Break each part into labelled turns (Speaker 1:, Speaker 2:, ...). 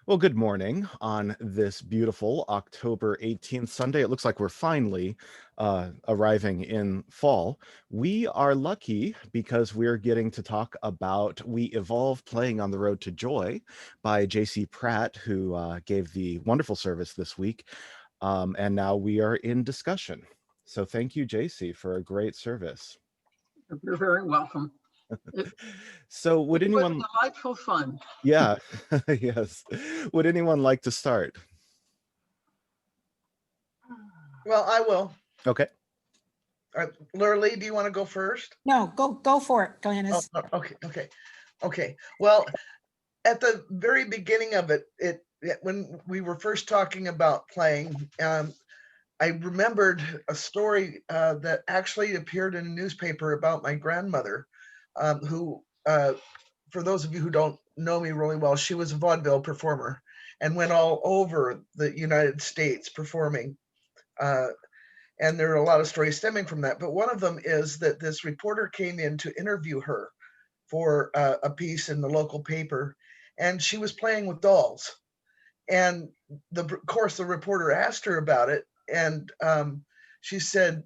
Speaker 1: Well, good morning on this beautiful October 18th Sunday. It looks like we're finally arriving in fall. We are lucky because we're getting to talk about We Evolve Playing on the Road to Joy by J.C. Pratt, who gave the wonderful service this week. And now we are in discussion. So thank you, JC, for a great service.
Speaker 2: You're very welcome. It,
Speaker 1: So would
Speaker 2: it was
Speaker 1: anyone,
Speaker 2: delightful fun.
Speaker 1: yeah, yes. Would anyone like to start?
Speaker 3: Well, I will.
Speaker 1: Okay.
Speaker 3: Laura Lee, do you want to go first?
Speaker 4: No, go for it,
Speaker 3: Oh,
Speaker 4: Glennis.
Speaker 3: okay. Well, at the very beginning of it, when we were first talking about playing, I remembered a story that actually appeared in a newspaper about my grandmother, who, for those of you who don't know me really well, she was a vaudeville performer and went all over the United States performing. And there are a lot of stories stemming from that. But one of them is that this reporter came in to interview her for a piece in the local paper, and she was playing with dolls. And of course, the reporter asked her about it, and she said,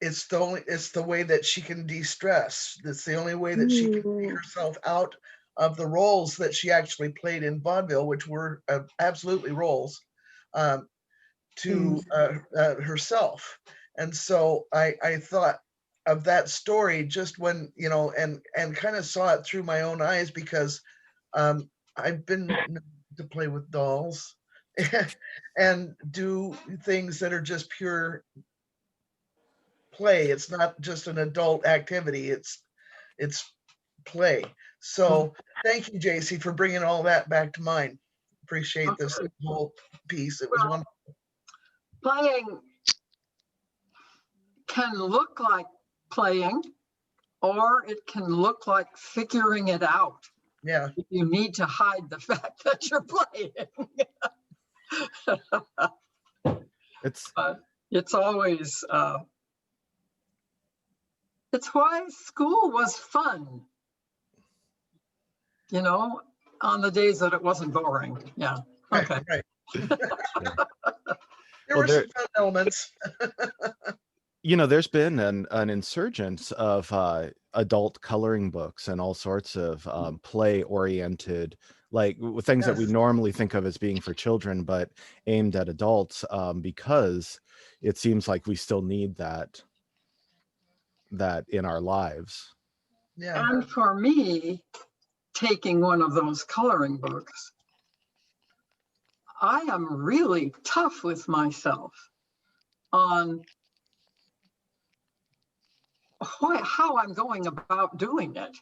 Speaker 3: "It's the way that she can de-stress. It's the only way that she can take herself out of the roles that she actually played in vaudeville, which were absolutely roles." To herself. And so I thought of that story just when, and kind of saw it through my own eyes, because I've been to play with dolls and do things that are just pure play. It's not just an adult activity, it's play. So thank you, JC, for bringing all that back to mind. Appreciate this whole piece. It was wonderful.
Speaker 2: Playing can look like playing, or it can look like figuring it out.
Speaker 3: Yeah.
Speaker 2: You need to hide the fact that you're playing. It's always, it's why school was fun, on the days that it wasn't boring. Yeah. Okay.
Speaker 3: Right. There were some fun elements.
Speaker 1: There's been an insurgence of adult coloring books and all sorts of play-oriented, like things that we normally think of as being for children, but aimed at adults, because it seems like we still need that in our lives.
Speaker 3: Yeah.
Speaker 2: And for me, taking one of those coloring books, I am really tough with myself on how I'm going about doing it.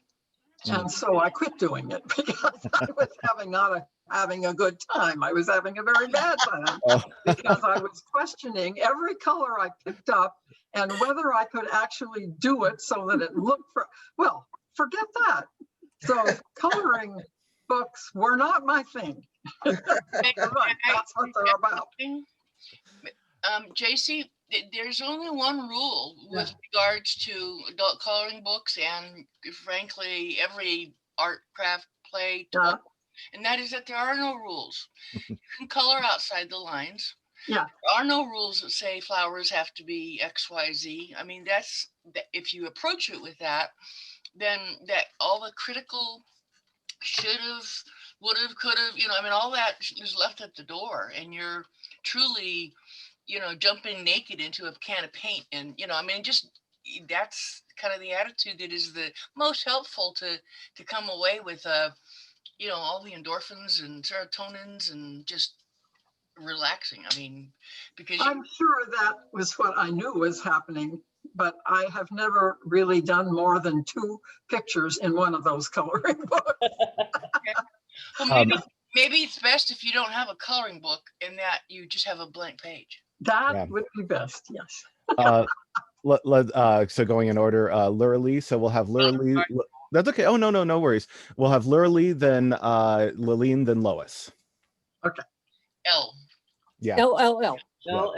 Speaker 2: And so I quit doing it because I was not having a good time. I was having a very bad time because I was questioning every color I picked up and whether I could actually do it so that it looked well, forget that. So coloring books were not my thing. Right, that's what they're about.
Speaker 5: JC, there's only one rule with regards to adult coloring books and frankly every art, craft, play, and that is that there are no rules. You can color outside the lines.
Speaker 2: Yeah.
Speaker 5: There are no rules that say flowers have to be XYZ. I mean, if you approach it with that, then that all the critical should have, would have, could have, all that is left at the door, and you're truly jumping naked into a can of paint. And, just that's kind of the attitude that is the most helpful to come away with, all the endorphins and serotonins and just relaxing. Because
Speaker 2: I'm sure that was what I knew was happening, but I have never really done more than 2 pictures in one of those coloring books.
Speaker 5: Well, maybe it's best if you don't have a coloring book and that you just have a blank page.
Speaker 2: That would be best, yes.
Speaker 1: So going in order, Laura Lee. So we'll have Laura Lee. That's okay. Oh, no worries. We'll have Laura Lee, then Lillian, then Lois.
Speaker 2: Okay.
Speaker 5: L.
Speaker 1: Yeah.
Speaker 4: L. Well,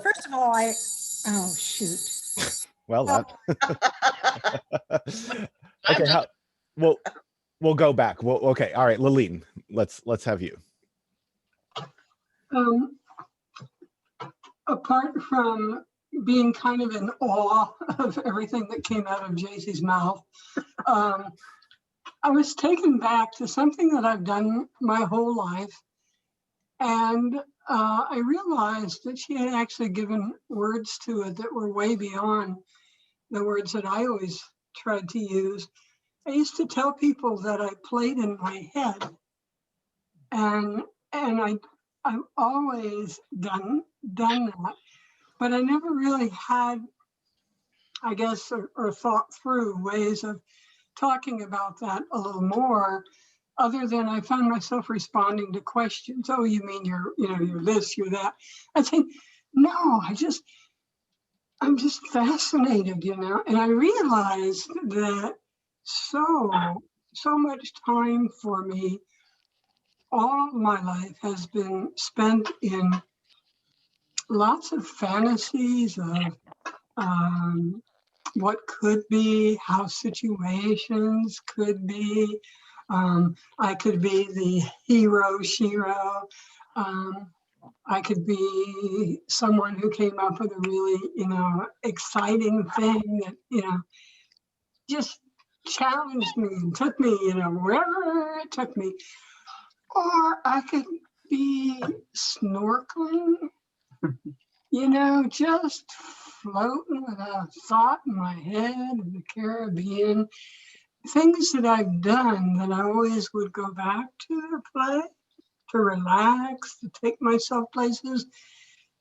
Speaker 4: first of all, oh shoot.
Speaker 1: Well, Okay, well, we'll go back. Well, okay, all right, Laleen, let's have you.
Speaker 6: Apart from being kind of in awe of everything that came out of JC's mouth, I was taken back to something that I've done my whole life. And I realized that she had actually given words to it that were way beyond the words that I always tried to use. I used to tell people that I played in my head. And I've always done that, but I never really had, I guess, or thought through ways of talking about that a little more, other than I found myself responding to questions. Oh, you mean you're this, you're that. I think, no, I'm just fascinated, and I realized that so much time for me all of my life has been spent in lots of fantasies of what could be, how situations could be. I could be the hero, Shiro. I could be someone who came up with a really, exciting thing that, just challenged me and took me, wherever it took me. Or I could be snorkeling, just floating with a thought in my head in the Caribbean. Things that I've done that I always would go back to play, to relax, to take myself places,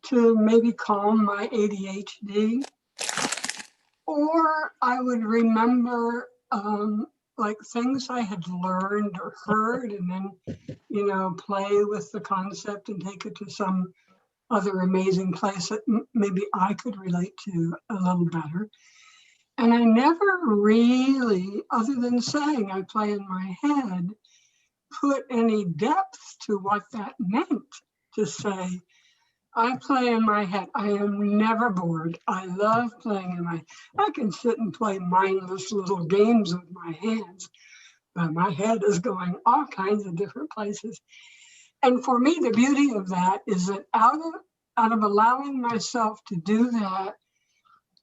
Speaker 6: to maybe calm my ADHD. Or I would remember like things I had learned or heard, and then, play with the concept and take it to some other amazing place that maybe I could relate to a little better. And I never really, other than saying I play in my head, put any depth to what that meant to say, I play in my head. I am never bored. I love playing in my, I can sit and play mindless little games with my hands, but my head is going all kinds of different places. And for me, the beauty of that is that out of allowing myself to do that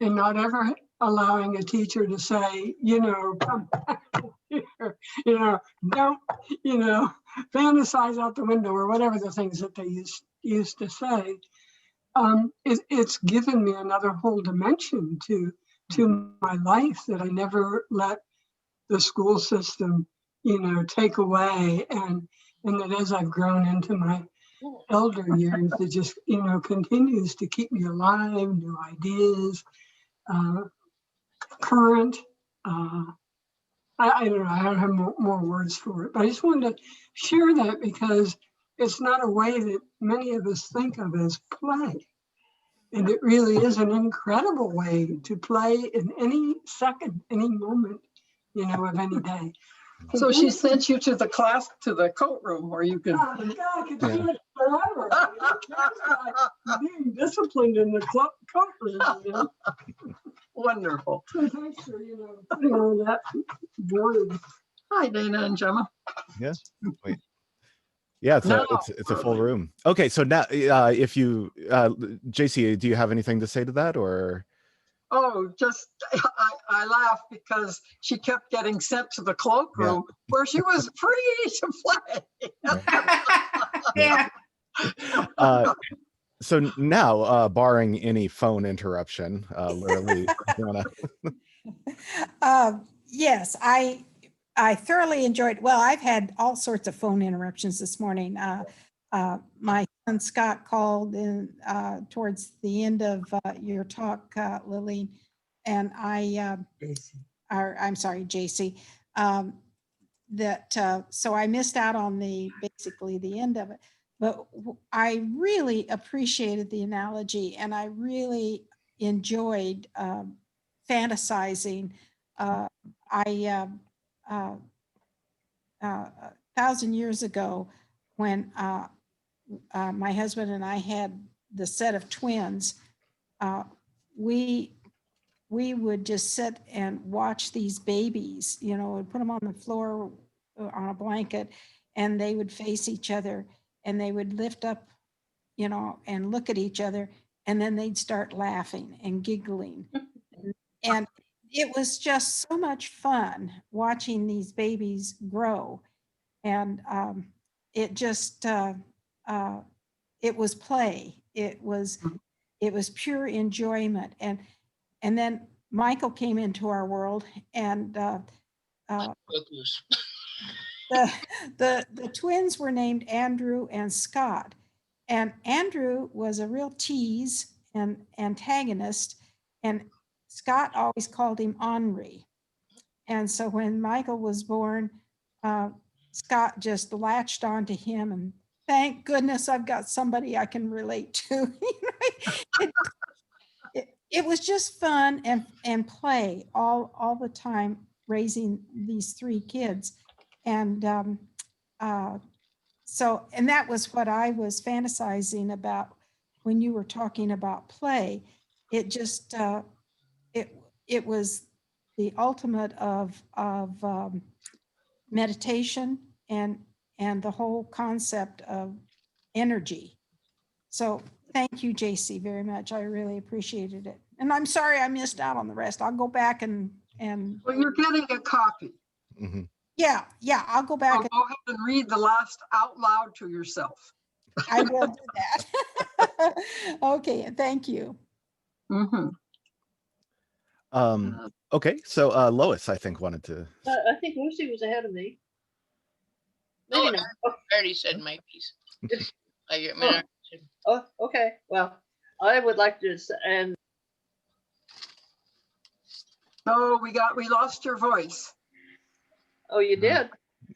Speaker 6: and not ever allowing a teacher to say, come back here, don't, fantasize out the window or whatever the things that they used to say. It's given me another whole dimension to my life that I never let the school system, take away. And that as I've grown into my elder years, it just, continues to keep me alive, new ideas, current. I don't know, I don't have more words for it, but I just wanted to share that because it's not a way that many of us think of as play. And it really is an incredible way to play in any second, any moment, of any day.
Speaker 2: So she sent you to the coat room where you can.
Speaker 6: Oh my God, I could do it forever. Being disciplined in the coat room,
Speaker 2: Wonderful.
Speaker 6: So thanks for, putting all that word.
Speaker 2: Hi, Dana and Gemma.
Speaker 1: Yeah. Wait. Yeah, it's a full room. Okay, so now if you JC, do you have anything to say to that, or?
Speaker 2: Oh, just I laughed because she kept getting sent to the cloakroom where she was free to play.
Speaker 7: Yeah.
Speaker 1: So now, barring any phone interruption, Literally,
Speaker 4: Yes, I thoroughly enjoyed. Well, I've had all sorts of phone interruptions this morning. My son Scott called in towards the end of your talk, Lily, and I'm sorry, JC. So I missed out on basically the end of it. But I really appreciated the analogy, and I really enjoyed fantasizing. 1,000 years ago, when my husband and I had the set of twins, we we would just sit and watch these babies, you know, and put them on the floor on a blanket, and they would face each other, and they would lift up, you know, and look at each other, and then they'd start laughing and giggling. And it was just so much fun watching these babies grow. And it just, it was play. It was pure enjoyment. And then Michael came into our world, and
Speaker 5: Cuckoos.
Speaker 4: the twins were named Andrew and Scott. And Andrew was a real tease and antagonist, and Scott always called him Henri. And so when Michael was born, Scott just latched onto him, and thank goodness I've got somebody I can relate to. It was just fun and play all the time, raising these three kids. And so, and that was what I was fantasizing about when you were talking about play. It just, it was the ultimate of meditation and the whole concept of energy. So thank you, JC, very much. I really appreciated it. And I'm sorry I missed out on the rest. I'll go back and
Speaker 2: Well, you're getting a copy.
Speaker 1: Mhm.
Speaker 4: yeah, I'll go
Speaker 2: So
Speaker 4: back.
Speaker 2: go ahead and read the last out loud to yourself.
Speaker 4: I will do that. Okay, thank you.
Speaker 2: Mhm.
Speaker 1: Okay, so Lois, I think, wanted to.
Speaker 7: I think Lucy was ahead of me. Maybe
Speaker 5: Oh,
Speaker 7: not. Oh,
Speaker 5: I already said my piece.
Speaker 7: oh, okay. Well, I would like to, and
Speaker 2: Oh, we lost your voice.
Speaker 7: oh, you did?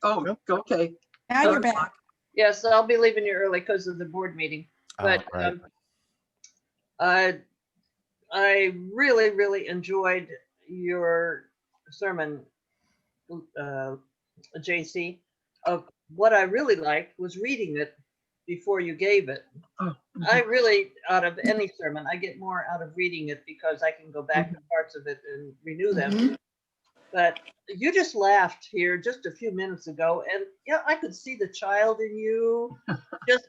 Speaker 2: Oh,
Speaker 1: Yep.
Speaker 2: okay.
Speaker 4: Now you're back.
Speaker 7: Yes, I'll be leaving you early because of the board meeting. But
Speaker 1: Right.
Speaker 7: I really, really enjoyed your sermon, JC. What I really liked was reading it before you gave it.
Speaker 2: Oh,
Speaker 7: I really, out of any sermon, I get more out of reading it because I can go back to parts of it and renew them. But you just laughed here just a few minutes ago, and yeah, I could see the child in you, just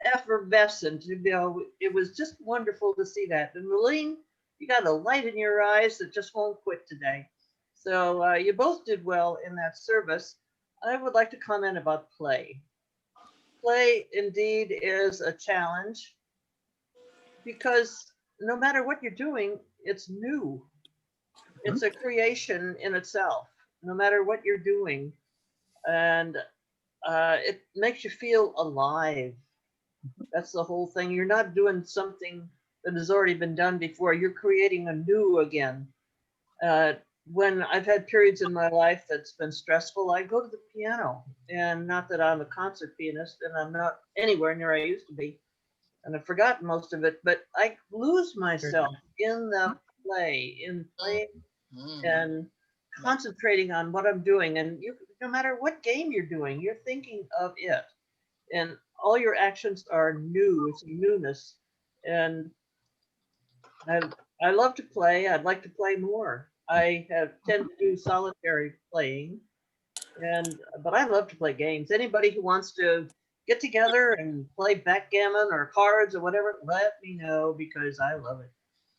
Speaker 7: effervescent. You know, it was just wonderful to see that. And Marlene, you got a light in your eyes that just won't quit today. So you both did well in that service. I would like to comment about play. Play indeed is a challenge because no matter what you're doing, it's new. It's a creation in itself, no matter what you're doing. And it makes you feel alive. That's the whole thing. You're not doing something that has already been done before. You're creating a new again. When I've had periods in my life that's been stressful, I go to the piano. And not that I'm a concert pianist, and I'm not anywhere near I used to be. And I've forgotten most of it, but I lose myself in the play, in playing and concentrating on what I'm doing. And no matter what game you're doing, you're thinking of it. And all your actions are new. It's a newness. And I love to play. I'd like to play more. I tend to do solitary playing, but I love to play games. Anybody who wants to get together and play backgammon or cards or whatever, let me know because I love it.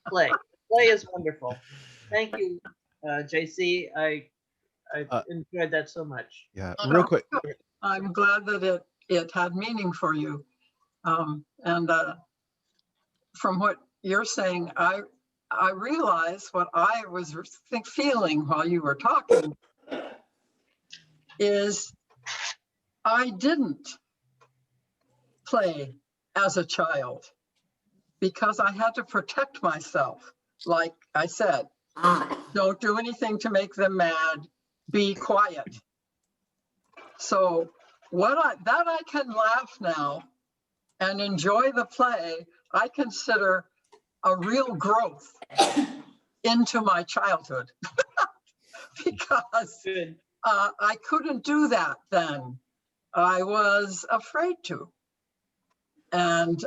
Speaker 7: Play is wonderful. Thank you, JC. I enjoyed that so much.
Speaker 1: Yeah, real quick.
Speaker 2: I'm glad that it had meaning for you. And from what you're saying, I realize what I was feeling while you were talking is I didn't play as a child because I had to protect myself. Like I said, don't do anything to make them mad, be quiet. So that I can laugh now and enjoy the play, I consider a real growth into my childhood because I couldn't do that then. I was afraid to. And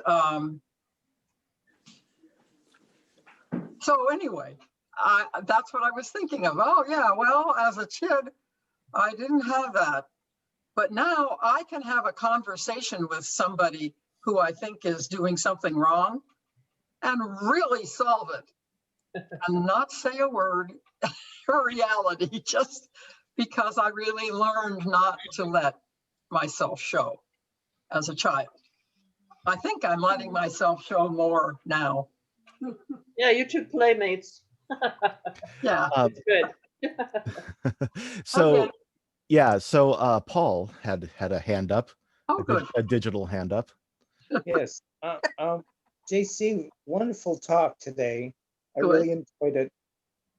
Speaker 2: so anyway, that's what I was thinking of. Oh yeah, well, as a kid, I didn't have that. But now I can have a conversation with somebody who I think is doing something wrong and really solve it and not say a word or reality, just because I really learned not to let myself show as a child. I think I'm letting myself show more now.
Speaker 7: Yeah, you two playmates.
Speaker 2: Yeah.
Speaker 7: It's good.
Speaker 1: So
Speaker 2: Okay.
Speaker 1: yeah, so Paul had a hand up,
Speaker 2: Oh, good.
Speaker 1: a digital hand up.
Speaker 8: Yes. JC, wonderful talk today. I
Speaker 2: Good.
Speaker 8: really enjoyed it.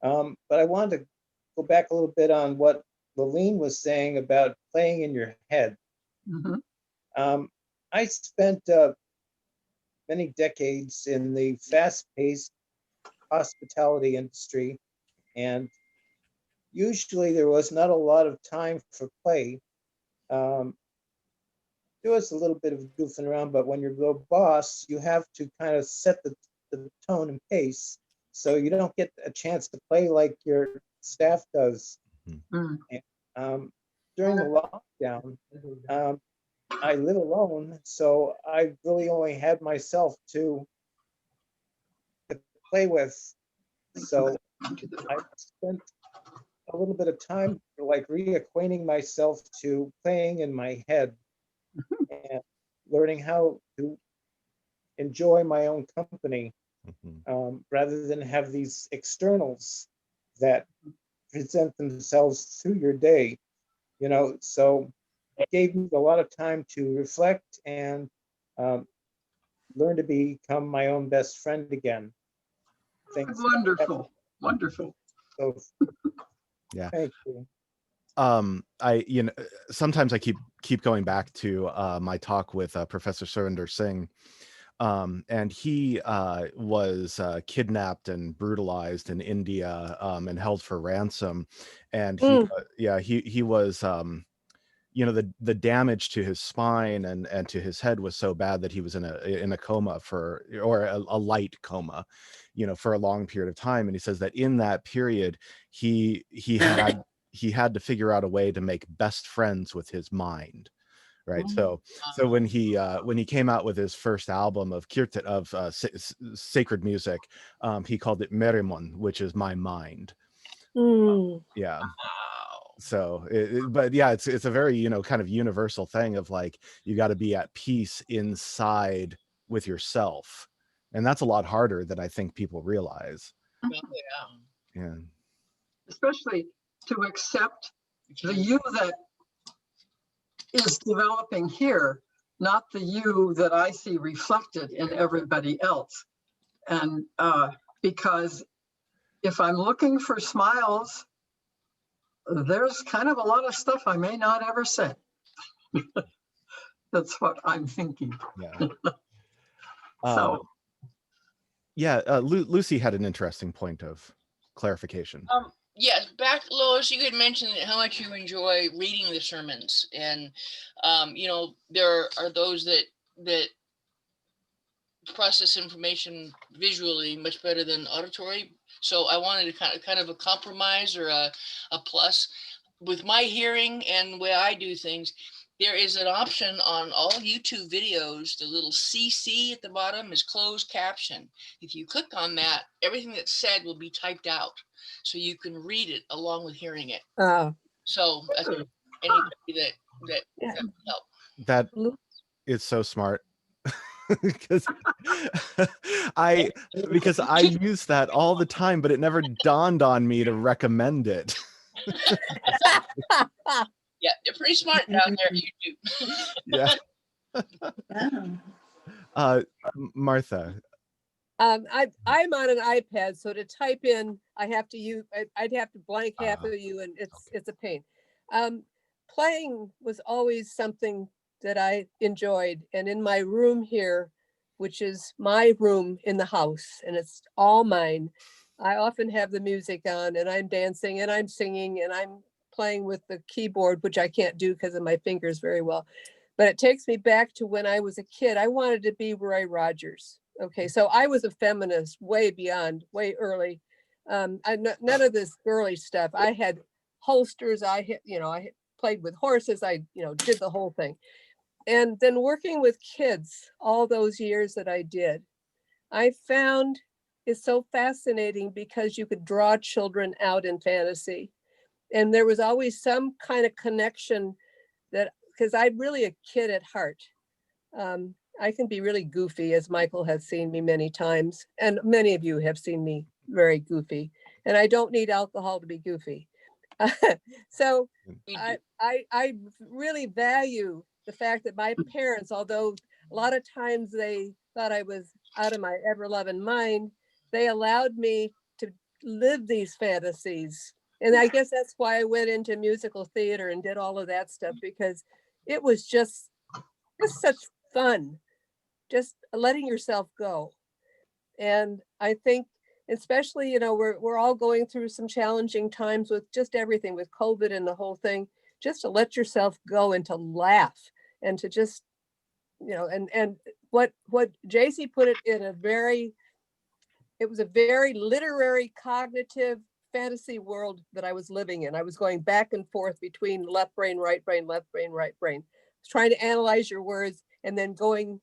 Speaker 8: But I wanted to go back a little bit on what Laleen was saying about playing in your head.
Speaker 2: Mhm.
Speaker 8: I spent many decades in the fast-paced hospitality industry, and usually there was not a lot of time for play. There was a little bit of goofing around, but when you're the boss, you have to kind of set the tone and pace, so you don't get a chance to play like your staff does.
Speaker 2: Mm.
Speaker 8: During the lockdown, I live alone, so I really only had myself to play with. So I spent a little bit of time like reacquainting myself to playing in my head and learning how to enjoy my own company rather than have these externals that present themselves through your day, you know. So it gave me a lot of time to reflect and learn to become my own best friend again. Things
Speaker 2: Wonderful. Wonderful.
Speaker 8: so
Speaker 1: Yeah.
Speaker 8: thank you.
Speaker 1: I sometimes I keep going back to my talk with Professor Surinder Singh, and he was kidnapped and brutalized in India and held for ransom, and he was the damage to his spine and to his head was so bad that he was in a coma or a light coma, for a long period of time. And he says that in that period he had to figure out a way to make best friends with his mind, right? So when he came out with his first album of kirtan of sacred music, he called it Merimon, which is my mind. Yeah. So but yeah, it's a very kind of universal thing of like you got to be at peace inside with yourself, and that's a lot harder than I think people realize. Yeah.
Speaker 2: Especially to accept the you that is developing here, not the you that I see reflected in everybody else. And because if I'm looking for smiles, there's kind of a lot of stuff I may not ever say. That's what I'm thinking.
Speaker 1: Yeah.
Speaker 2: So
Speaker 1: Lucy had an interesting point of clarification.
Speaker 5: Yes, back, Lois, you had mentioned how much you enjoy reading the sermons, and there are those that process information visually much better than auditory. So I wanted to kind of a compromise or a plus with my hearing and the way I do things. There is an option on all YouTube videos. The little CC at the bottom is closed caption. If you click on that, everything that's said will be typed out, so you can read it along with hearing it. So that's anybody that will help.
Speaker 1: That is so smart. because I use that all the time, but it never dawned on me to recommend it.
Speaker 5: Yeah, they're pretty smart down there at YouTube.
Speaker 1: Yeah. Martha.
Speaker 9: I'm on an iPad, so to type in, I'd have to blank half of you, and it's a pain. Playing was always something that I enjoyed, and in my room here, which is my room in the house, and it's all mine, I often have the music on, and I'm dancing, and I'm singing, and I'm playing with the keyboard, which I can't do because of my fingers very well. But it takes me back to when I was a kid. I wanted to be Roy Rogers. Okay, so I was a feminist way early. None of this girly stuff. I had holsters. I played with horses. I did the whole thing. And then working with kids all those years that I did, I found it's so fascinating because you could draw children out in fantasy. And there was always some kind of connection that, because I'm really a kid at heart. I can be really goofy, as Michael has seen me many times. And many of you have seen me very goofy. And I don't need alcohol to be goofy. So I really value the fact that my parents, although a lot of times they thought I was out of my ever-loving mind, they allowed me to live these fantasies. And I guess that's why I went into musical theater and did all of that stuff, because it was just such fun, just letting yourself go. And I think, especially, we're all going through some challenging times with just everything, with COVID and the whole thing, just to let yourself go and to laugh and to just, and what JC put it in it was a very literary, cognitive fantasy world that I was living in. I was going back and forth between left brain, right brain, left brain, right brain. I was trying to analyze your words and then going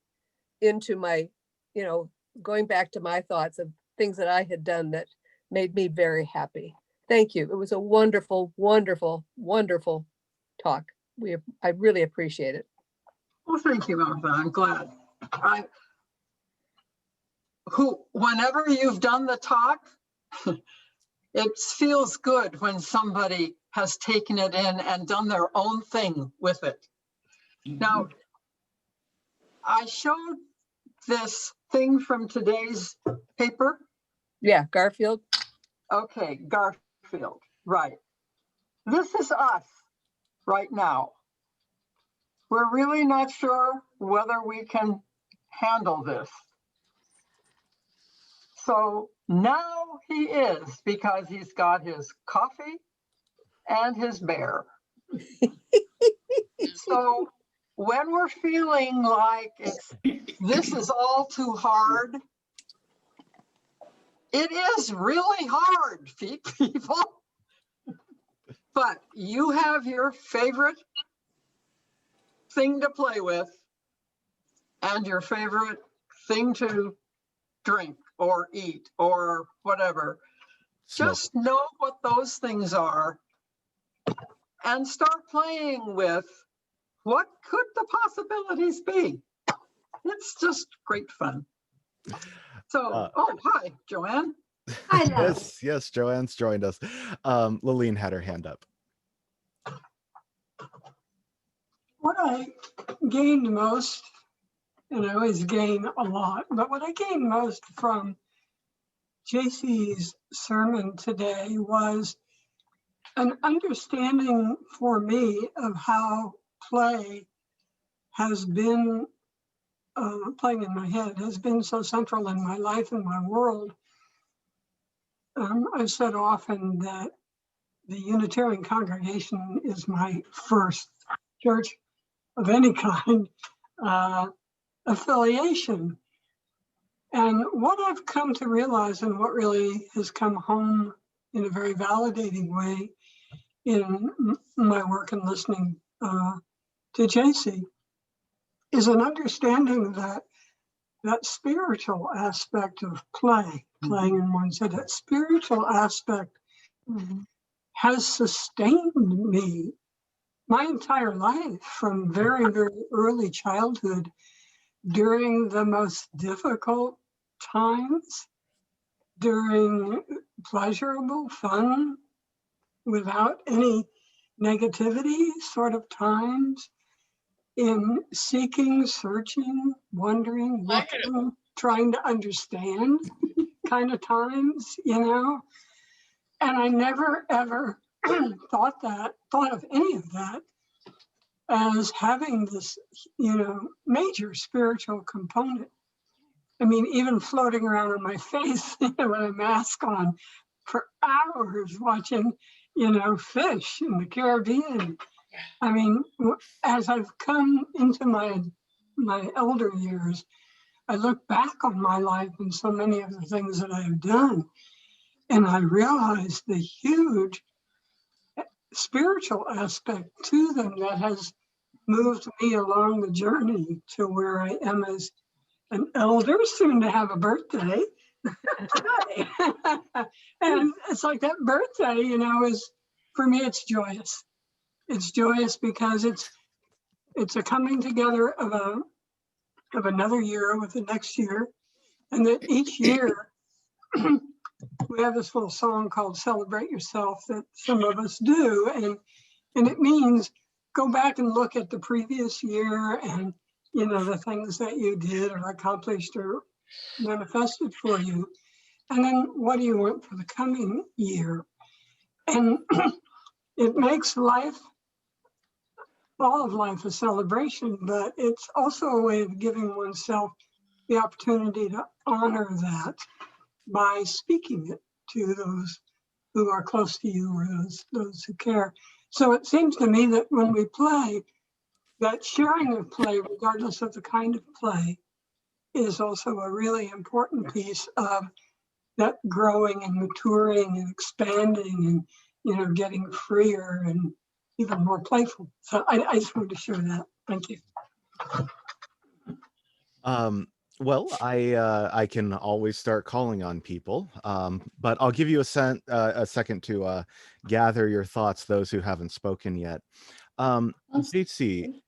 Speaker 9: into my, going back to my thoughts of things that I had done that made me very happy. Thank you. It was a wonderful, wonderful, wonderful talk. I really appreciate it.
Speaker 2: Well, thank you, Martha. I'm glad. Whenever you've done the talk, it feels good when somebody has taken it in and done their own thing with it. Now, I showed this thing from today's paper.
Speaker 9: Yeah, Garfield.
Speaker 2: Okay, Garfield, right. This is us right now. We're really not sure whether we can handle this. So now he is, because he's got his coffee and his bear. So when we're feeling like this is all too hard, it is really hard, people. But you have your favorite thing to play with and your favorite thing to drink or eat or whatever. Just know what those things are and start playing with what could the possibilities be. It's just great fun. So, hi, Joanne.
Speaker 10: Hi,
Speaker 1: Yes, Joanne's joined us. Laleen had her hand up.
Speaker 6: What I gained most, and I always gain a lot, but what I gained most from JC's sermon today was an understanding for me of how play has been, playing in my head, has been so central in my life and my world. I've said often that the Unitarian congregation is my first church of any kind affiliation. And what I've come to realize, and what really has come home in a very validating way in my work and listening to JC, is an understanding that that spiritual aspect of playing in one's head, that spiritual aspect has sustained me my entire life, from very, very early childhood, during the most difficult times, during pleasurable, fun, without any negativity sort of times, in seeking, searching, wondering, looking, trying to understand kind of times, And I never, ever thought of any of that as having this, major spiritual component. I mean, even floating around on my face with a mask on for hours watching, fish in the Caribbean. I mean, as I've come into my elder years, I look back on my life and so many of the things that I've done, And I realized the huge spiritual aspect to them that has moved me along the journey to where I am as an elder, soon to have a birthday. And it's like that birthday, you know, is, for me, it's joyous. It's joyous because it's a coming together of another year with the next year. And that each year we have this little song called Celebrate Yourself that some of us do. And it means go back and look at the previous year and, you know, the things that you did or accomplished or manifested for you. And then what do you want for the coming year? And it makes life, all of life, a celebration, but it's also a way of giving oneself the opportunity to honor that by speaking it to those who are close to you or those who care. So it seems to me that when we play, that sharing of play, regardless of the kind of play, is also a really important piece of that growing and maturing and expanding and, you know, getting freer and even more playful. So I just wanted to share that. Thank you.
Speaker 1: Well, I can always start calling on people, but I'll give you a second to gather your thoughts, those who haven't spoken yet. JC,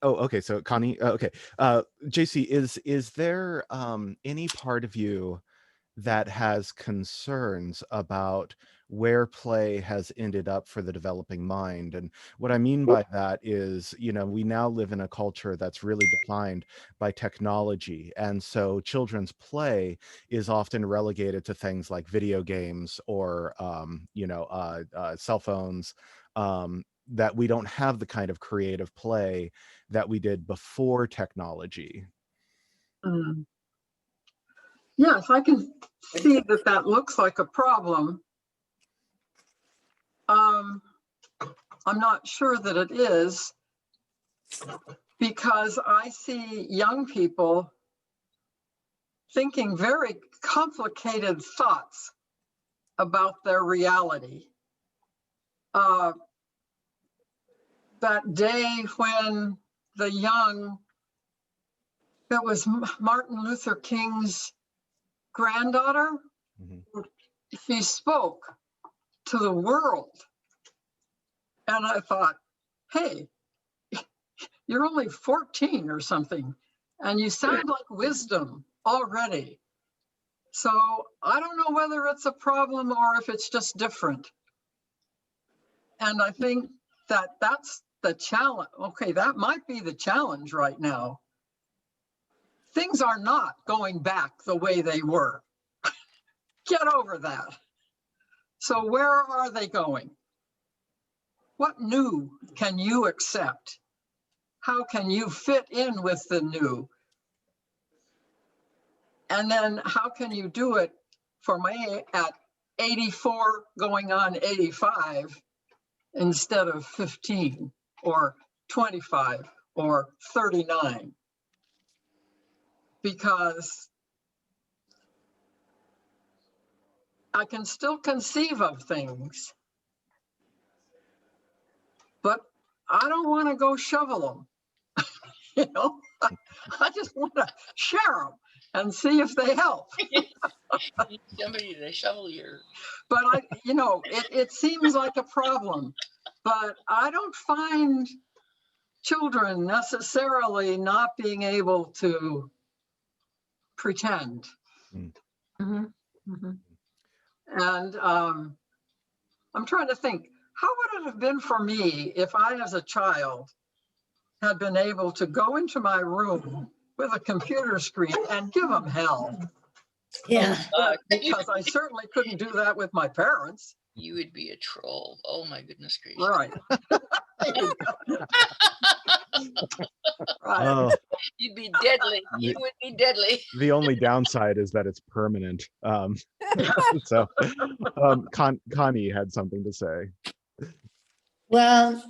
Speaker 1: okay, so Connie, okay. JC, is there any part of you that has concerns about where play has ended up for the developing mind? And what I mean by that is, you know, we now live in a culture that's really defined by technology. And so children's play is often relegated to things like video games or, cell phones, that we don't have the kind of creative play that we did before technology.
Speaker 2: Yes, I can see that looks like a problem. I'm not sure that it is, because I see young people thinking very complicated thoughts about their reality. That day when the young, that was Martin Luther King's granddaughter, she spoke to the world. And I thought, hey, you're only 14 or something, and you sound like wisdom already. So I don't know whether it's a problem or if it's just different. And I think that that's the challenge. Okay, that might be the challenge right now. Things are not going back the way they were. Get over that. So where are they going? What new can you accept? How can you fit in with the new? And then how can you do it for me at 84 going on 85 instead of 15 or 25 or 39? Because I can still conceive of things, but I don't want to go shovel them. You know, I just want to share them and see if they help.
Speaker 5: Somebody to shovel your.
Speaker 2: But it seems like a problem, but I don't find children necessarily not being able to pretend. And I'm trying to think, how would it have been for me if I, as a child, had been able to go into my room with a computer screen and give them hell?
Speaker 10: Yeah.
Speaker 2: Because I certainly couldn't do that with my parents.
Speaker 5: You would be a troll. Oh my goodness gracious.
Speaker 2: Right. Right.
Speaker 1: Oh,
Speaker 5: You'd be deadly. You would be deadly.
Speaker 1: the only downside is that it's permanent. So Connie had something to say.
Speaker 10: Well,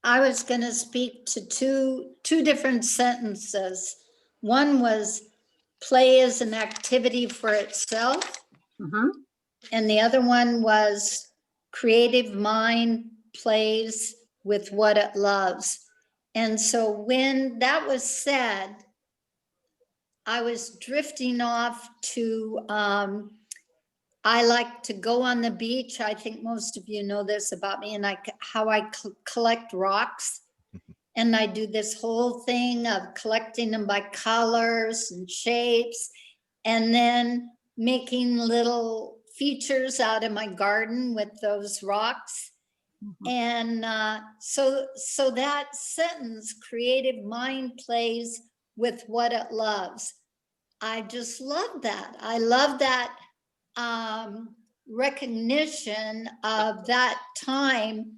Speaker 10: I was going to speak to two different sentences. One was play is an activity for itself.
Speaker 2: Mhm.
Speaker 10: And the other one was creative mind plays with what it loves. And so when that was said, I was drifting off to, I like to go on the beach. I think most of you know this about me, and how I collect rocks. And I do this whole thing of collecting them by colors and shapes, and then making little features out of my garden with those rocks. And so that sentence, creative mind plays with what it loves. I just love that. I love that recognition of that time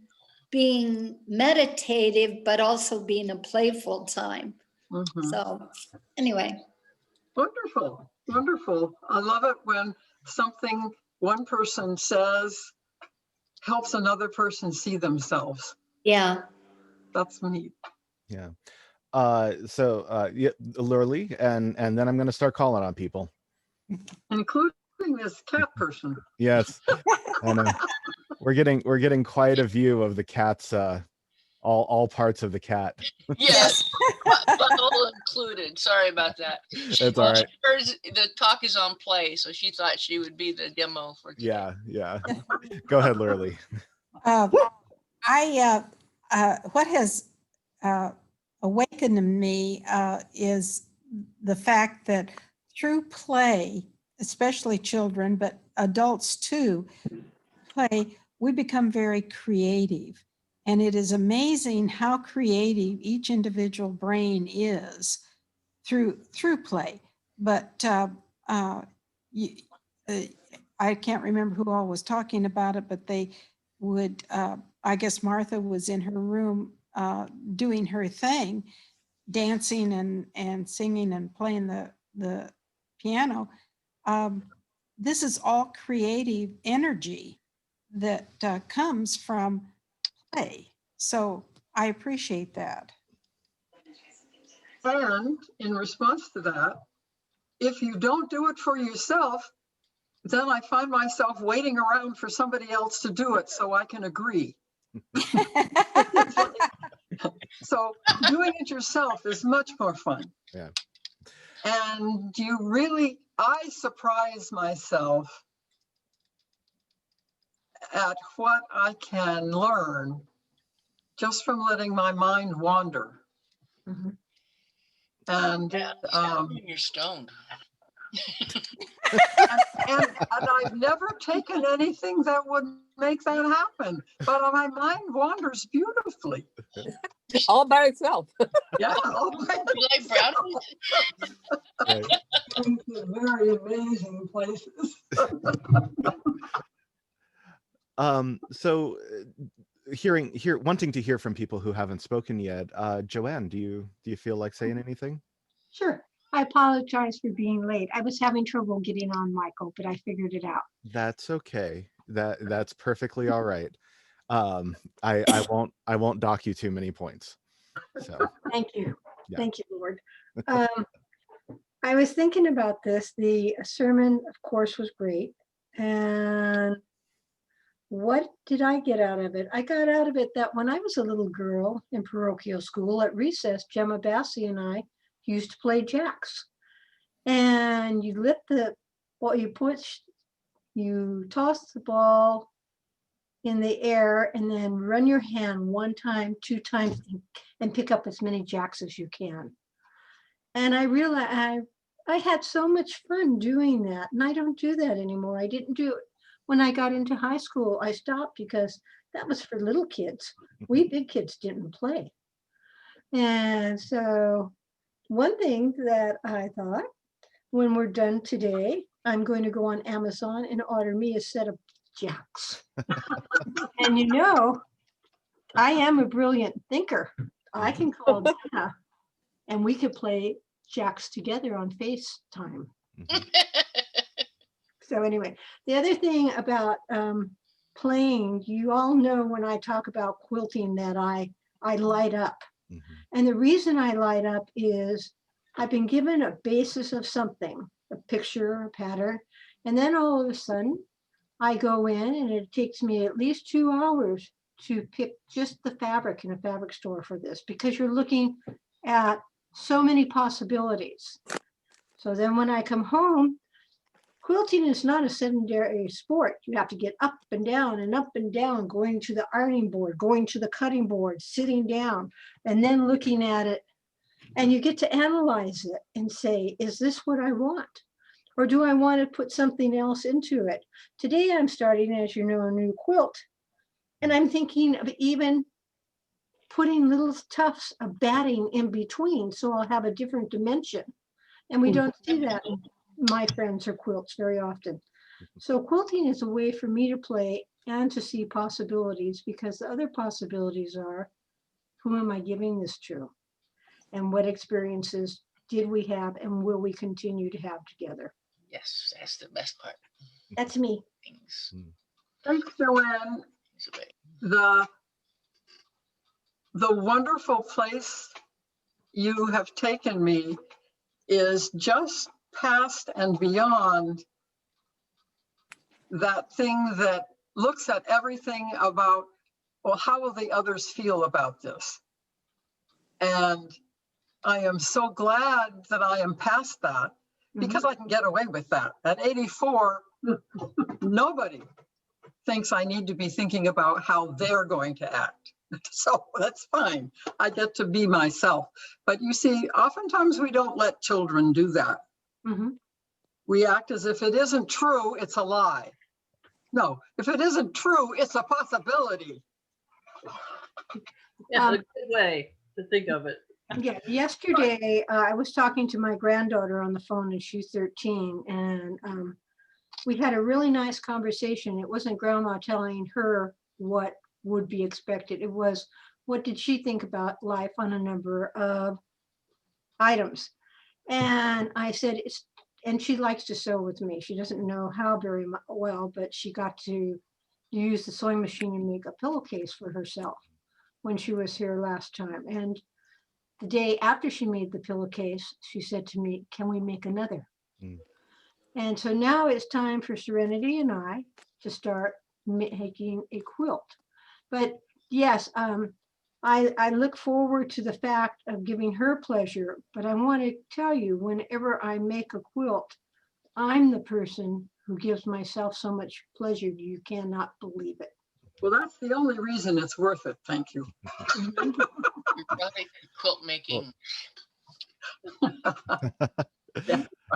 Speaker 10: being meditative, but also being a playful time.
Speaker 2: Mhm.
Speaker 10: So anyway.
Speaker 2: Wonderful, wonderful. I love it when something one person says helps another person see themselves.
Speaker 10: Yeah.
Speaker 2: That's neat.
Speaker 1: Yeah. Yeah, Lurley, and then I'm going to start calling on people.
Speaker 2: Including this cat person.
Speaker 1: Yes. I know. We're getting quite a view of the cat's all parts of the cat.
Speaker 5: Yes, butthole included. Sorry about that.
Speaker 1: That's all right.
Speaker 5: The talk is on play, so she thought she would be the demo for today.
Speaker 1: Yeah. Go ahead, Lurley.
Speaker 4: What has awakened in me is the fact that through play, especially children, but adults too, play, we become very creative. And it is amazing how creative each individual brain is through play. But I can't remember who all was talking about it, but they would, I guess Martha was in her room doing her thing, dancing and singing and playing the piano. This is all creative energy that comes from play. So I appreciate that.
Speaker 2: And in response to that, if you don't do it for yourself, then I find myself waiting around for somebody else to do it so I can agree. So doing it yourself is much more fun.
Speaker 1: Yeah.
Speaker 2: And I surprise myself at what I can learn just from letting my mind wander.
Speaker 4: Mm-hmm.
Speaker 2: And
Speaker 5: You're stoned.
Speaker 2: and I've never taken anything that would make that happen, but my mind wanders beautifully.
Speaker 9: All by itself.
Speaker 2: Yeah. All by
Speaker 5: You like brownies?
Speaker 1: Right.
Speaker 6: Into very amazing places.
Speaker 1: So wanting to hear from people who haven't spoken yet, Joanne, do you feel like saying anything?
Speaker 11: Sure. I apologize for being late. I was having trouble getting on, Michael, but I figured it out.
Speaker 1: That's okay. That's perfectly all right. I won't dock you too many points. So
Speaker 11: Thank you.
Speaker 1: Yeah.
Speaker 11: Thank you, Lord. I was thinking about this. The sermon, of course, was great. And what did I get out of it? I got out of it that when I was a little girl in parochial school at recess, Gemma Bassey and I used to play jacks. And you you toss the ball in the air and then run your hand 1 time, 2 times, and pick up as many jacks as you can. And I realized I had so much fun doing that, and I don't do that anymore. I didn't do it when I got into high school. I stopped because that was for little kids. We big kids didn't play. And so one thing that I thought, when we're done today, I'm going to go on Amazon and order me a set of jacks. And you know, I am a brilliant thinker. I can call Dana and we could play jacks together on FaceTime. So anyway, the other thing about playing, you all know when I talk about quilting that I light up. And the reason I light up is I've been given a basis of something, a picture, a pattern, And then all of a sudden, I go in and it takes me at least 2 hours to pick just the fabric in a fabric store for this, because you're looking at so many possibilities. So then when I come home, quilting is not a sedentary sport. You have to get up and down, going to the ironing board, going to the cutting board, sitting down, and then looking at it. And you get to analyze it and say, is this what I want? Or do I want to put something else into it? Today I'm starting, as you know, a new quilt. And I'm thinking of even putting little tufts of batting in between, so I'll have a different dimension. And we don't see that in my friends or quilts very often. So quilting is a way for me to play and to see possibilities, because the other possibilities are, who am I giving this to? And what experiences did we have and will we continue to have together?
Speaker 5: Yes, that's the best part.
Speaker 11: That's me.
Speaker 5: Things.
Speaker 2: Thanks, Joanne.
Speaker 5: Things away.
Speaker 2: The wonderful place you have taken me is just past and beyond that thing that looks at everything about, well, how will the others feel about this? And I am so glad that I am past that, because I can get away with that. At 84, nobody thinks I need to be thinking about how they're going to act. So that's fine. I get to be myself. But you see, oftentimes we don't let children do that. We act as if it isn't true, it's a lie. No, if it isn't true, it's a possibility.
Speaker 7: Yeah, a good way to think of it.
Speaker 11: Yeah, yesterday I was talking to my granddaughter on the phone, and she's 13, and we had a really nice conversation. It wasn't grandma telling her what would be expected. It was, what did she think about life on a number of items? And I said, and she likes to sew with me. She doesn't know how very well, but she got to use the sewing machine and make a pillowcase for herself when she was here last time. And the day after she made the pillowcase, she said to me, can we make another? And so now it's time for Serenity and I to start making a quilt. But yes, I look forward to the fact of giving her pleasure, but I want to tell you, whenever I make a quilt, I'm the person who gives myself so much pleasure, you cannot believe it.
Speaker 2: Well, that's the only reason it's worth it. Thank you.
Speaker 5: You're probably quilt making.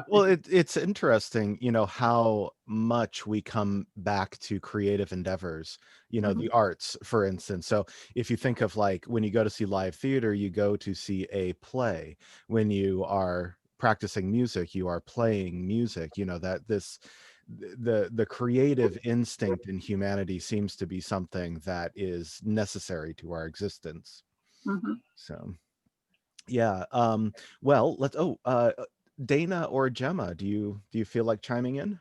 Speaker 1: Well, it's interesting, you know, how much we come back to creative endeavors, you know, the arts, for instance. So if you think of, like, when you go to see live theater, you go to see a play. When you are practicing music, you are playing music, you know, that the creative instinct in humanity seems to be something that is necessary to our existence. So yeah, well, let's Dana or Gemma, do you feel like chiming in?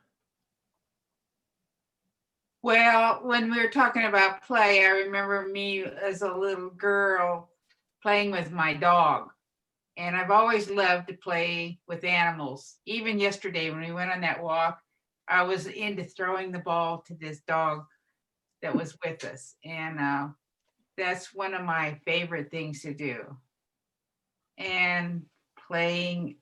Speaker 12: Well, when we were talking about play, I remember me as a little girl playing with my dog. And I've always loved to play with animals. Even yesterday when we went on that walk, I was into throwing the ball to this dog that was with us. And that's one of my favorite things to do. And playing,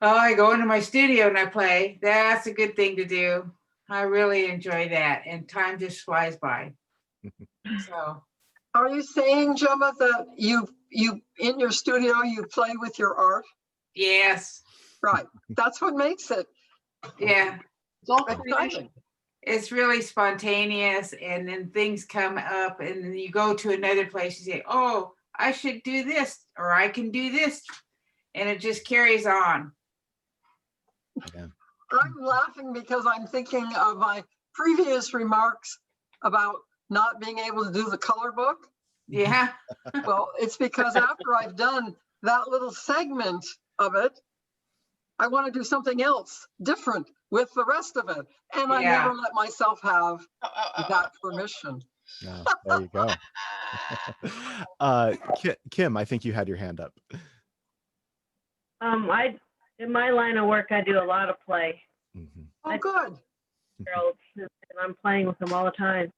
Speaker 12: I go into my studio and I play. That's a good thing to do. I really enjoy that, and time just flies by. So,
Speaker 2: are you saying, Gemma, that you in your studio you play with your art?
Speaker 12: Yes.
Speaker 2: Right. That's what makes it.
Speaker 12: Yeah.
Speaker 2: It's all exciting.
Speaker 12: It's really spontaneous, and then things come up, and then you go to another place and say, "Oh, I should do this, or I can do this," and it just carries on.
Speaker 1: Yeah.
Speaker 2: I'm laughing because I'm thinking of my previous remarks about not being able to do the color book.
Speaker 12: Yeah.
Speaker 2: Well, it's because after I've done that little segment of it, I want to do something else different with the rest of it. And I never let myself have that permission.
Speaker 1: No, there you go. Kim, I think you had your hand up.
Speaker 13: In my line of work, I do a lot of play.
Speaker 1: Mhm.
Speaker 2: Oh, good.
Speaker 13: Girls, and I'm playing with them all the time.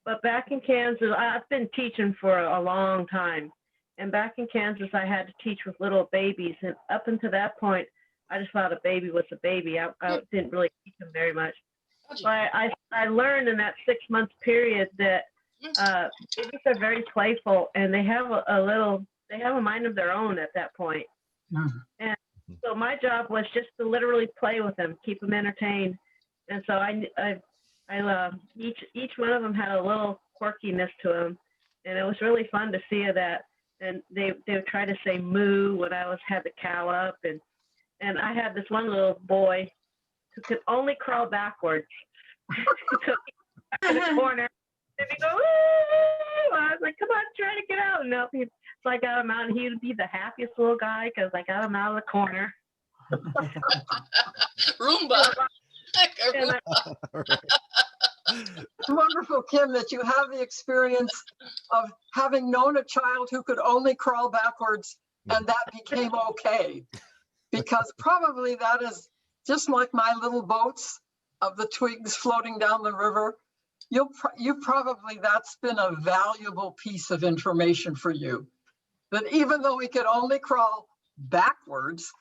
Speaker 13: But back in Kansas, I've been teaching for a long time. And back in Kansas, I had to teach with little babies. And up until that point, I just thought a baby was a baby. I didn't really teach them very much. But I learned in that 6 month period that babies are very playful, and they have they have a mind of their own at that point. And so my job was just to literally play with them, keep them entertained. And so each one of them had a little quirkiness to them, and it was really fun to see that. And they would try to say moo when I had the cow up, and I had this one little boy who could only crawl backwards. So he in the corner, and he'd go, "Ooh!" I was like, "Come on, try to get out." And so I got him out, and he would be the happiest little guy because I got him out of the corner.
Speaker 5: Roomba.
Speaker 2: It's wonderful, Kim, that you have the experience of having known a child who could only crawl backwards, and that became okay. Because probably that is just like my little boats of the twigs floating down the river. You probably, that's been a valuable piece of information for you. That even though we could only crawl backwards,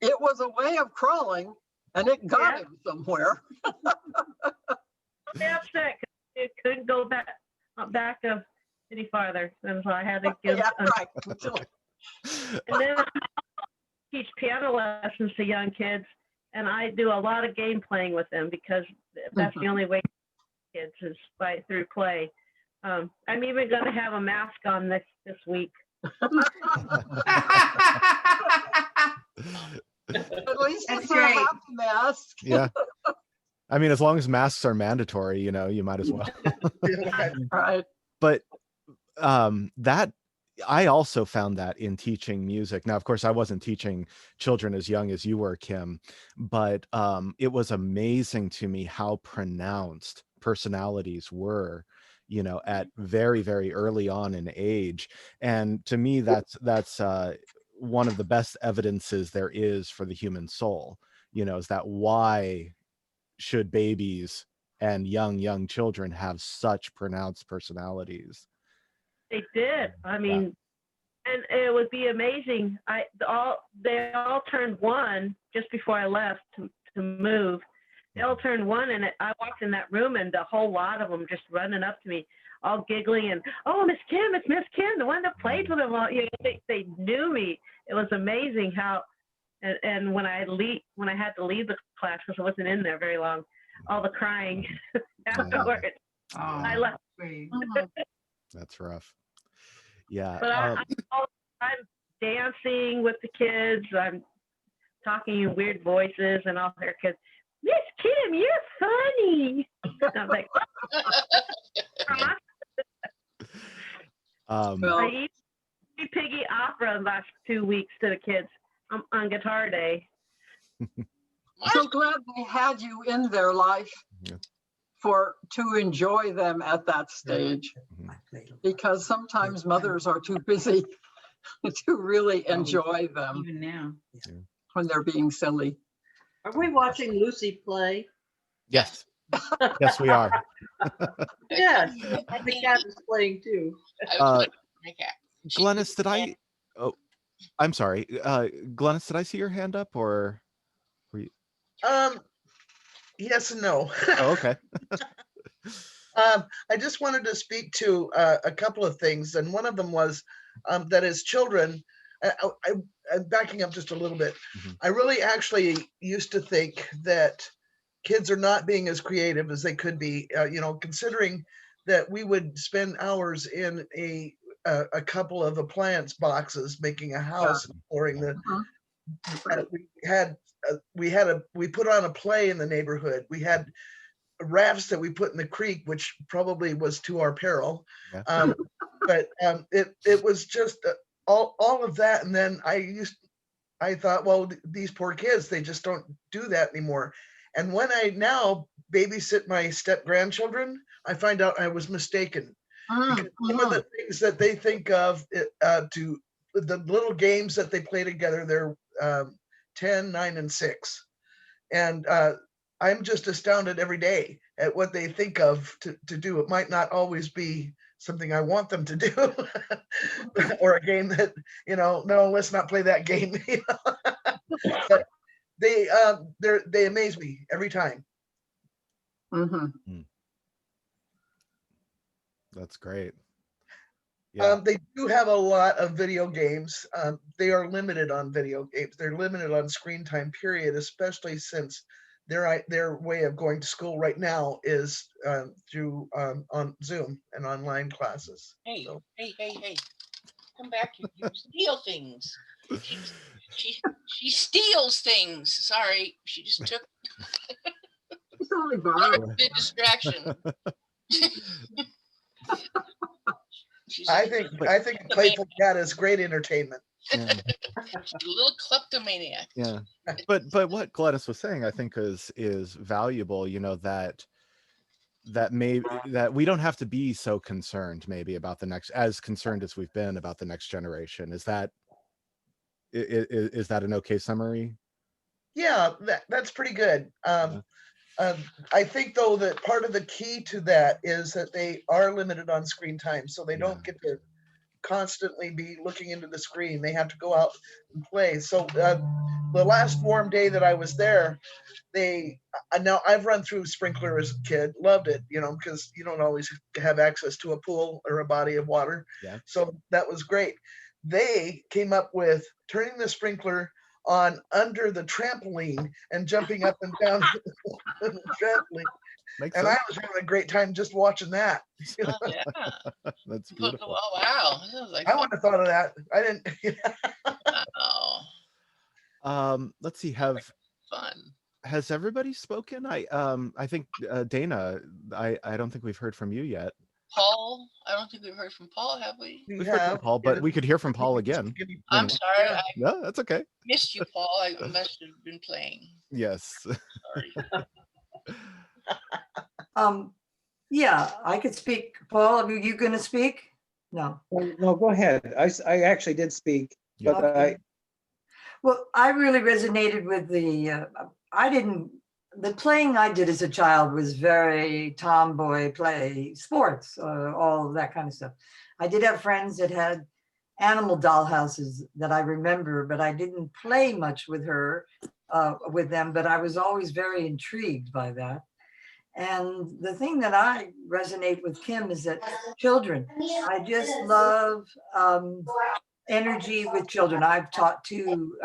Speaker 2: it was a way of crawling, and it got him somewhere.
Speaker 13: Upset, it couldn't go back any farther, and so I had to give.
Speaker 2: Right.
Speaker 13: And then I teach piano lessons to young kids, and I do a lot of game playing with them because that's the only way kids is through play. I'm even going to have a mask on this week.
Speaker 2: At least
Speaker 12: That's
Speaker 2: it's not
Speaker 12: great.
Speaker 2: half a mask.
Speaker 1: Yeah. I mean, as long as masks are mandatory, you might as well.
Speaker 2: Right.
Speaker 1: But that I also found that in teaching music. Now, of course, I wasn't teaching children as young as you were, Kim, but it was amazing to me how pronounced personalities were, at very, very early on in age. And to me, that's one of the best evidences there is for the human soul, is that why should babies and young children have such pronounced personalities?
Speaker 13: They did. I mean, and it would be amazing. They all turned one just before I left to move. They all turned one, and I walked in that room, and the whole lot of them just running up to me, all giggling, and "Oh, Miss Kim, it's Miss Kim, the one that played with them." All, they knew me. It was amazing how. And when I had to leave the class because I wasn't in there very long, all the crying afterwards.
Speaker 12: Oh,
Speaker 13: I left.
Speaker 12: great.
Speaker 1: That's rough. Yeah.
Speaker 13: But I'm dancing with the kids. I'm talking in weird voices, and all their kids, "Miss Kim, you're funny." And I'm like, I eat Piggy opera the last 2 weeks to the kids on Guitar Day.
Speaker 2: I'm so glad they had you in their life to enjoy them at that stage, because sometimes mothers are too busy to really enjoy them
Speaker 12: Even now.
Speaker 2: when they're being silly.
Speaker 7: Are we watching Lucy play?
Speaker 1: Yes. Yes, we are.
Speaker 7: Yes, the cat is playing too.
Speaker 1: Glennis, did I? Oh, I'm sorry. Glennis, did I see your hand up, or were you?
Speaker 3: Yes and no.
Speaker 1: Oh, okay.
Speaker 3: I just wanted to speak to a couple of things, and one of them was that as children, I'm backing up just a little bit. I really actually used to think that kids are not being as creative as they could be, considering that we would spend hours in a couple of appliance boxes making a house, exploring the. We put on a play in the neighborhood. We had rafts that we put in the creek, which probably was to our peril. But it was just all of that. And then I thought, well, these poor kids, they just don't do that anymore. And when I now babysit my step grandchildren, I find out I was mistaken. Because some of the things that they think of to the little games that they play together, they're 10, 9, and 6. And I'm just astounded every day at what they think of to do. It might not always be something I want them to do, or a game that, no, let's not play that game. But they amaze me every time.
Speaker 1: That's great. Yeah.
Speaker 3: They do have a lot of video games. They are limited on video games. They're limited on screen time, period, especially since their way of going to school right now is through on Zoom and online classes.
Speaker 5: Hey,
Speaker 3: So,
Speaker 5: hey. Come back. You steal things. She steals things. Sorry. She just took
Speaker 2: It's only borrowed.
Speaker 5: the distraction.
Speaker 3: I think a playful cat is great entertainment.
Speaker 1: Yeah.
Speaker 5: She's a little kleptomaniac.
Speaker 1: Yeah. But what Gladys was saying, I think is valuable, that we don't have to be so concerned maybe about as concerned as we've been about the next generation. Is that an okay summary?
Speaker 3: Yeah, that's pretty good. I think though that part of the key to that is that they are limited on screen time, so they don't get to constantly be looking into the screen. They have to go out and play. So the last warm day that I was there, now I've run through Sprinkler as a kid, loved it, because you don't always have access to a pool or a body of water.
Speaker 1: Yeah.
Speaker 3: So that was great. They came up with turning the sprinkler on under the trampoline and jumping up and down the trampoline.
Speaker 1: Makes
Speaker 3: and
Speaker 1: sense.
Speaker 3: I was having a great time just watching that.
Speaker 5: Oh, yeah.
Speaker 1: That's beautiful.
Speaker 5: Oh, wow. That was like
Speaker 3: I wouldn't have thought of that. I didn't.
Speaker 1: Let's see.
Speaker 5: fun.
Speaker 1: Has everybody spoken? I think Dana, I don't think we've heard from you yet.
Speaker 5: Paul, I don't think we've heard from Paul, have we?
Speaker 1: We've heard from Paul, but we could hear from Paul again.
Speaker 5: I'm sorry. I
Speaker 1: No, that's okay.
Speaker 5: missed you, Paul. I must have been playing.
Speaker 1: Yes.
Speaker 5: Sorry.
Speaker 14: Yeah, I could speak. Paul, are you going to speak? No.
Speaker 8: No, go ahead. I actually did speak, but
Speaker 14: Okay. Well, I really resonated with the playing I did as a child was very tomboy play, sports, all of that kind of stuff. I did have friends that had animal dollhouses that I remember, but I didn't play much with them, but I was always very intrigued by that. And the thing that I resonate with Kim is that children, I just love energy with children. I've taught to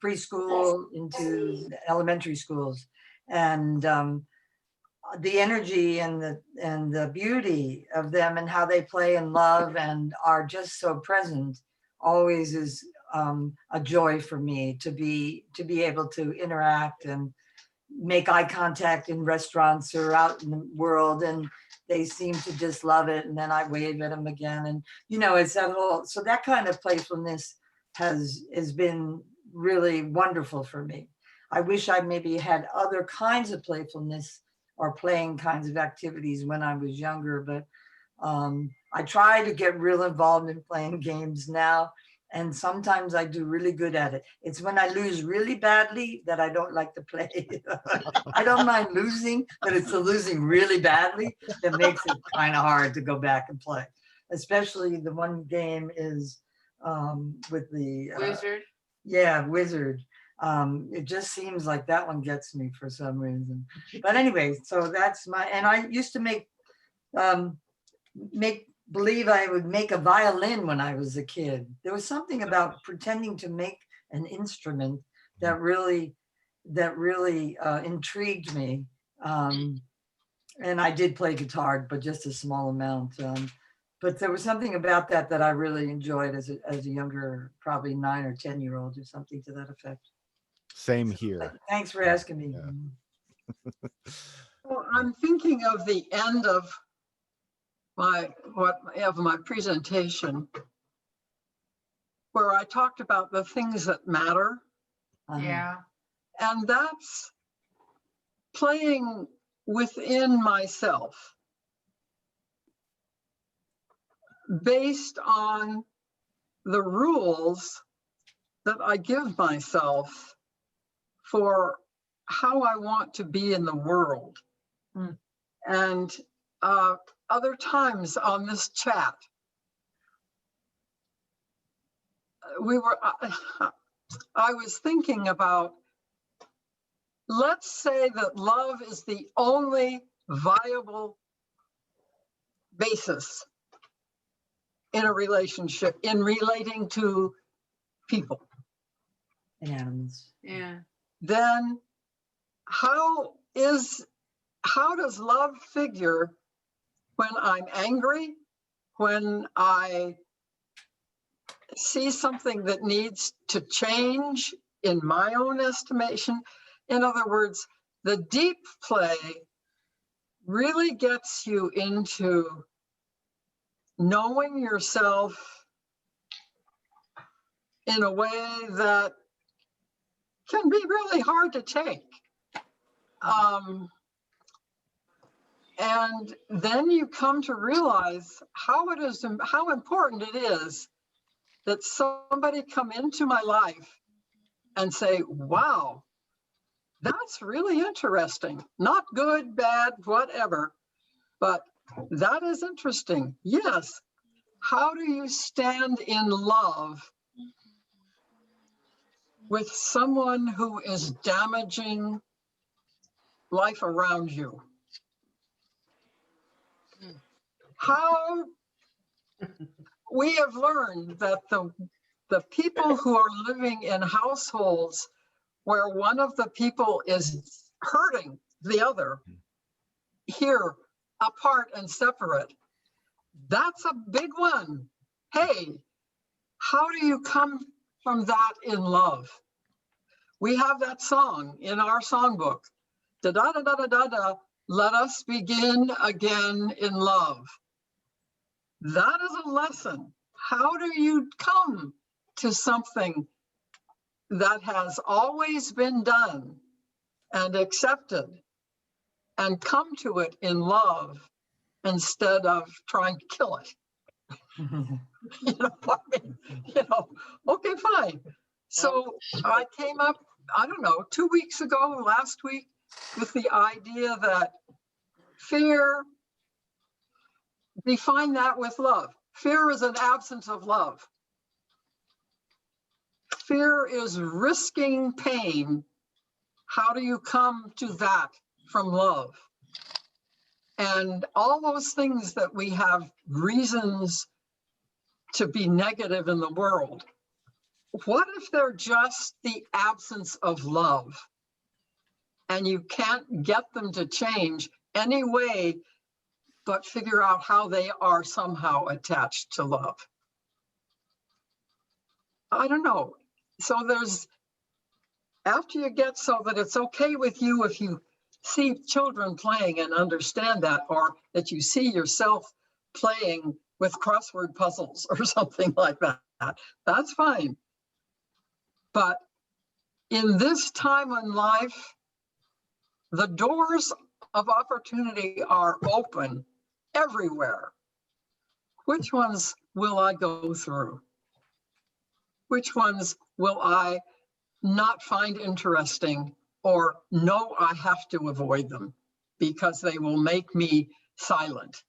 Speaker 14: preschool into elementary schools, and the energy and the beauty of them and how they play and love and are just so present always is a joy for me to be able to interact and make eye contact in restaurants or out in the world, and they seem to just love it, and then I wave at them again, and it's that whole, so that kind of playfulness has been really wonderful for me. I wish I maybe had other kinds of playfulness or playing kinds of activities when I was younger, but I try to get real involved in playing games now, and sometimes I do really good at it. It's when I lose really badly that I don't like to play. I don't mind losing, but it's the losing really badly that makes it kind of hard to go back and play. Especially the one game is with the
Speaker 12: Wizard.
Speaker 14: Yeah, Wizard. It just seems like that one gets me for some reason. But anyway, so that's and I used to make believe I would make a violin when I was a kid. There was something about pretending to make an instrument that really intrigued me. And I did play guitar, but just a small amount. But there was something about that I really enjoyed as a younger, probably 9 or 10-year-old or something to that effect.
Speaker 1: Same here.
Speaker 14: Thanks for asking me.
Speaker 1: Yeah.
Speaker 2: Well, I'm thinking of the end of my presentation, where I talked about the things that matter.
Speaker 12: Yeah.
Speaker 2: And that's playing within myself based on the rules that I give myself for how I want to be in the world.
Speaker 14: Mm.
Speaker 2: And other times on this chat, I was thinking about, let's say that love is the only viable basis in a relationship, in relating to people.
Speaker 14: And animals.
Speaker 12: Yeah.
Speaker 2: Then how does love figure when I'm angry, when I see something that needs to change in my own estimation? In other words, the deep play really gets you into knowing yourself in a way that can be really hard to take. And then you come to realize how important it is that somebody come into my life and say, wow, that's really interesting. Not good, bad, whatever, but that is interesting. Yes. How do you stand in love with someone who is damaging life around you? How we have learned that the people who are living in households where one of the people is hurting the other, here, apart and separate, that's a big one. Hey, how do you come from that in love? We have that song in our songbook. Da da da da da da da. Let us begin again in love. That is a lesson. How do you come to something that has always been done and accepted and come to it in love instead of trying to kill it? You know what I mean? You know, okay, fine. So I came up, I don't know, 2 weeks ago, last week, with the idea that fear, define that with love. Fear is an absence of love. Fear is risking pain. How do you come to that from love? And all those things that we have reasons to be negative in the world, what if they're just the absence of love? And you can't get them to change any way but figure out how they are somehow attached to love. I don't know. So there's, after you get so that it's okay with you if you see children playing and understand that, or that you see yourself playing with crossword puzzles or something like that, that's fine. But in this time in life, the doors of opportunity are open everywhere. Which ones will I go through? Which ones will I not find interesting or know I have to avoid them because they will make me silent?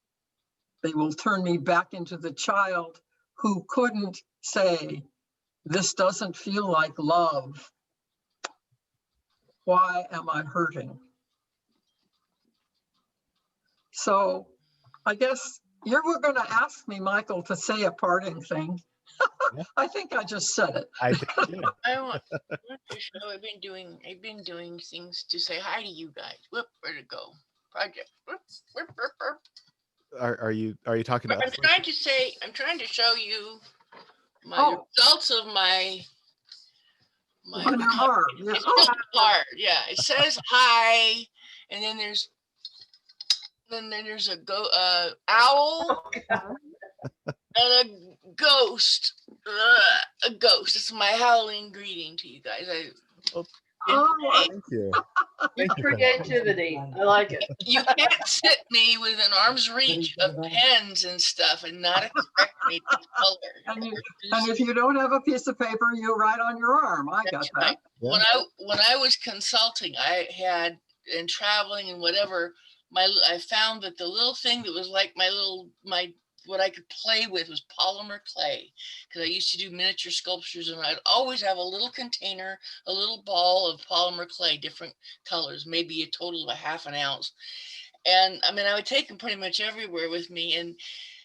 Speaker 2: They will turn me back into the child who couldn't say, this doesn't feel like love. Why am I hurting? So I guess you were going to ask me, Michael, to say a parting thing.
Speaker 1: Yeah.
Speaker 2: I think I just said it.
Speaker 1: I think you did.
Speaker 5: I want to show I've been doing things to say hi to you guys. Whoop, where'd it go? Project. Whoop, whoop, whoop, whoop.
Speaker 1: Are you talking to
Speaker 5: I'm
Speaker 1: us?
Speaker 5: trying to show you my results of my
Speaker 2: On your arm. Yeah.
Speaker 5: It's just hard. Yeah, it says hi, and then there's a owl and a ghost. A ghost. It's my Halloween greeting to you guys.
Speaker 2: Oh,
Speaker 1: Thank you.
Speaker 7: Your
Speaker 1: Thank you.
Speaker 7: creativity. I like it.
Speaker 5: You can't sit me with an arm's reach of pens and stuff and not expect me to color.
Speaker 2: and if you don't have a piece of paper, you write on your arm. I got that.
Speaker 5: When I was consulting, I had and traveling and whatever, I found that the little thing that was like what I could play with was polymer clay, because I used to do miniature sculptures, and I'd always have a little container, a little ball of polymer clay, different colors, maybe a total of a half an ounce. And I mean, I would take them pretty much everywhere with me. And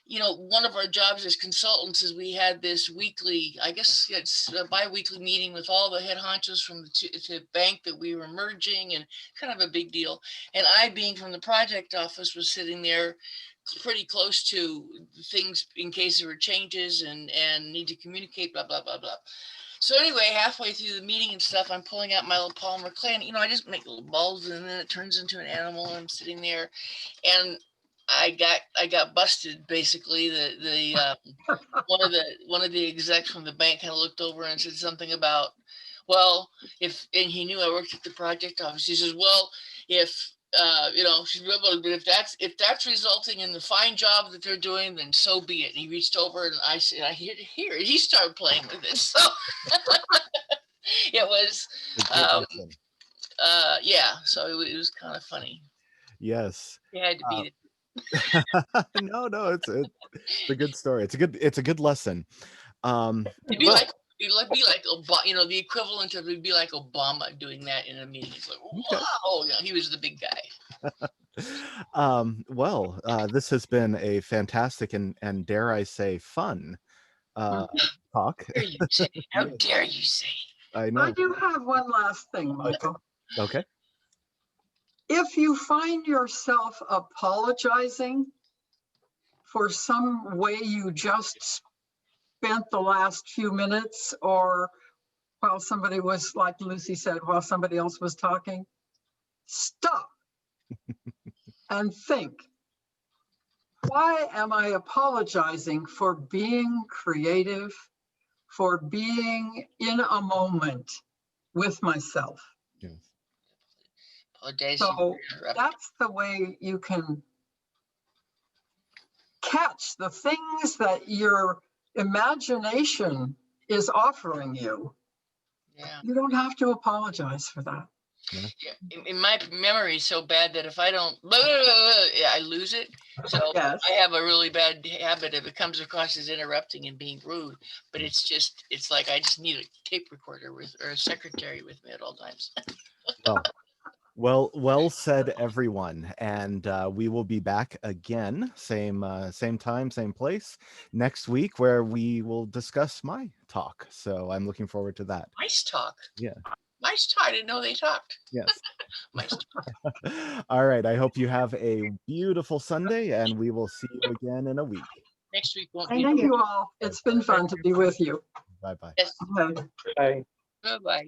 Speaker 5: you know, one of our jobs as consultants is we had this weekly, I guess it's a bi-weekly meeting with all the head honchos from the bank that we were merging, and kind of a big deal. And I, being from the project office, was sitting there pretty close to things in case there were changes and need to communicate, blah, blah, blah, blah. So anyway, halfway through the meeting and stuff, I'm pulling out my little polymer clay, and, you know, I just make little balls, and then it turns into an animal, and I'm sitting there, and I got busted. Basically, one of the execs from the bank kind of looked over and said something about, well, and he knew I worked at the project office. He says, well, if you know, if that's resulting in the fine job that they're doing, then so be it. And he reached over, and I said, here, and he started playing with it. So it was, yeah. So it was kind of funny.
Speaker 1: Yes.
Speaker 5: You had to beat it.
Speaker 1: No, it's a good story. It's a good lesson.
Speaker 5: It'd be like Obama, you know, the equivalent of it'd be like Obama doing that in a meeting. It's like, wow, yeah, he was the big guy.
Speaker 1: Well, this has been a fantastic and dare I say fun talk.
Speaker 5: How dare you say? How dare you say?
Speaker 1: I know.
Speaker 2: I do have one last thing, Michael.
Speaker 1: Okay.
Speaker 2: If you find yourself apologizing for some way you just spent the last few minutes, or while somebody was, like Lucy said, while somebody else was talking, stop and think, why am I apologizing for being creative, for being in a moment with myself?
Speaker 1: Yes.
Speaker 2: So that's the way you can catch the things that your imagination is offering you.
Speaker 5: Yeah.
Speaker 2: You don't have to apologize for that.
Speaker 5: Yeah. In my memory is so bad that if I don't, I lose it. So
Speaker 2: yes.
Speaker 5: I have a really bad habit if it comes across as interrupting and being rude. But it's like I just need a tape recorder or a secretary with me at all times.
Speaker 1: Well said, everyone. And we will be back again, same time, same place next week, where we will discuss my talk. So I'm looking forward to that.
Speaker 5: Nice talk.
Speaker 1: Yeah.
Speaker 5: Nice talk. I didn't know they talked.
Speaker 1: Yes.
Speaker 5: Nice talk.
Speaker 1: All right. I hope you have a beautiful Sunday, and we will see you again in a week.
Speaker 5: Next week won't be.
Speaker 2: Thank you all. It's been fun to be with you.
Speaker 1: Bye-bye.
Speaker 5: Yes.
Speaker 2: Bye.
Speaker 8: Bye.
Speaker 5: Bye-bye.